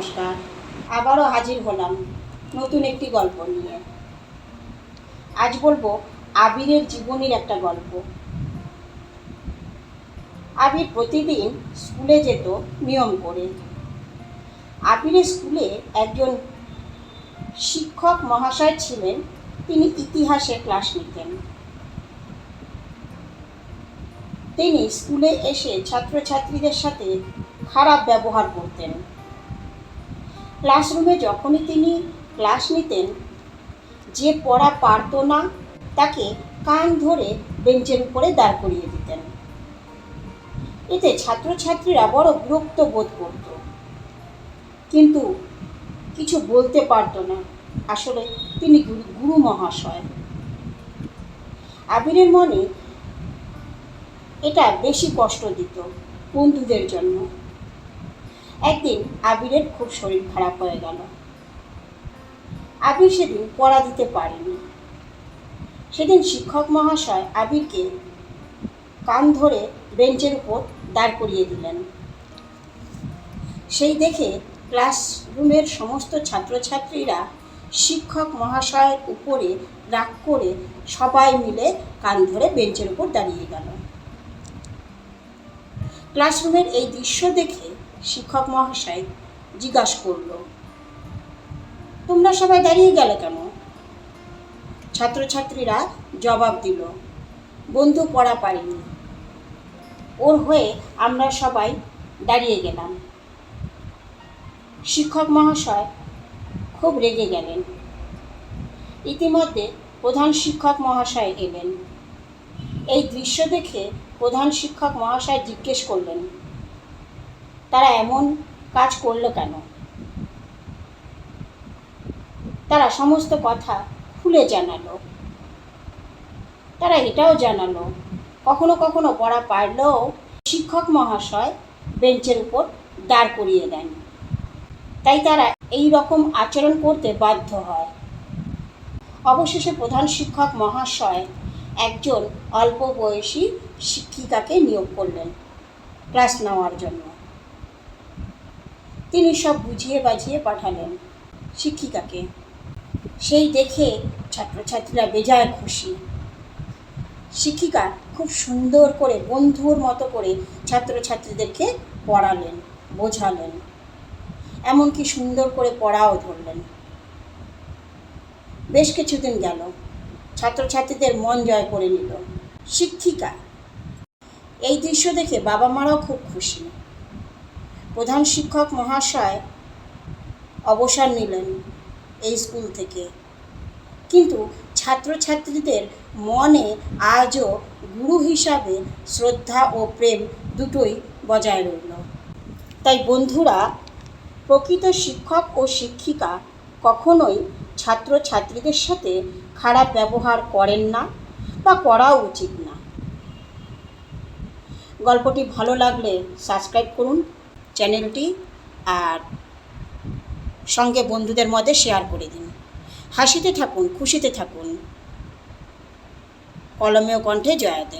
নমস্কার। আবারও হাজির হলাম নতুন একটি গল্প নিয়ে। আজ বলবো আবিরের জীবনের একটা গল্প। আবির প্রতিদিন স্কুলে যেত নিয়ম করে। আবিরের স্কুলে একজন শিক্ষক মহাশয় ছিলেন, তিনি ইতিহাসে ক্লাস নিতেন। তিনি স্কুলে এসে ছাত্রছাত্রীদের সাথে খারাপ ব্যবহার করতেন। ক্লাসরুমে যখনই তিনি ক্লাস নিতেন, যে পড়া পারত না তাকে কান ধরে বেঞ্চের উপরে দাঁড় করিয়ে দিতেন। এতে ছাত্রছাত্রীরা বড় বিরক্ত বোধ করত, কিন্তু কিছু বলতে পারত না। আসলে তিনি গুরু মহাশয়। আবিরের মনে এটা বেশি কষ্ট দিত বন্ধুদের জন্য। একদিন আবিরের খুব শরীর খারাপ হয়ে গেল। আবির সেদিন পড়া দিতে পারেনি। সেদিন শিক্ষক মহাশয় আবিরকে কান ধরে বেঞ্চের উপর দাঁড় করিয়ে দিলেন। সেই দেখে ক্লাসরুমের সমস্ত ছাত্রছাত্রীরা শিক্ষক মহাশয়ের উপরে রাগ করে সবাই মিলে কান ধরে বেঞ্চের উপর দাঁড়িয়ে গেল। ক্লাসরুমের এই দৃশ্য দেখে শিক্ষক মহাশয় জিজ্ঞাসা করল, তোমরা সবাই দাঁড়িয়ে গেলে কেন? ছাত্রছাত্রীরা জবাব দিল, বন্ধু পড়া পারেনি, ওর হয়ে আমরা সবাই দাঁড়িয়ে গেলাম। শিক্ষক মহাশয় খুব রেগে গেলেন। ইতিমধ্যে প্রধান শিক্ষক মহাশয় এলেন। এই দৃশ্য দেখে প্রধান শিক্ষক মহাশয় জিজ্ঞেস করলেন, তারা এমন কাজ করলো কেন? তারা সমস্ত কথা খুলে জানালো। তারা এটাও জানালো, কখনো কখনো পড়া পারলেও শিক্ষক মহাশয় বেঞ্চের উপর দাঁড় করিয়ে দেন, তাই তারা এই রকম আচরণ করতে বাধ্য হয়। অবশেষে প্রধান শিক্ষক মহাশয় একজন অল্প বয়সী শিক্ষিকাকে নিয়োগ করলেন ক্লাস নেওয়ার জন্য। তিনি সব বুঝিয়ে বাঝিয়ে পাঠালেন শিক্ষিকাকে। সেই দেখে ছাত্রছাত্রীরা বেজায় খুশি। শিক্ষিকা খুব সুন্দর করে বন্ধুর মতো করে ছাত্রছাত্রীদেরকে পড়ালেন, বোঝালেন, এমনকি সুন্দর করে পড়াও ধরলেন। বেশ কিছুদিন গেল, ছাত্রছাত্রীদের মন জয় করে নিল শিক্ষিকা। এই দৃশ্য দেখে বাবা মারাও খুব খুশি। প্রধান শিক্ষক মহাশয় অবসর নিলেন এই স্কুল থেকে, কিন্তু ছাত্রছাত্রীদের মনে আজও গুরু হিসাবে শ্রদ্ধা ও প্রেম দুটোই বজায় রইল। তাই বন্ধুরা, প্রকৃত শিক্ষক ও শিক্ষিকা কখনোই ছাত্রছাত্রীদের সাথে খারাপ ব্যবহার করেন না বা করাও উচিত না। গল্পটি ভালো লাগলে সাবস্ক্রাইব করুন চ্যানেলটি, আর সঙ্গে বন্ধুদের মধ্যে শেয়ার করে দিন। হাসিতে থাকুন, খুশিতে থাকুন। কলমেও কণ্ঠে জয়াতে।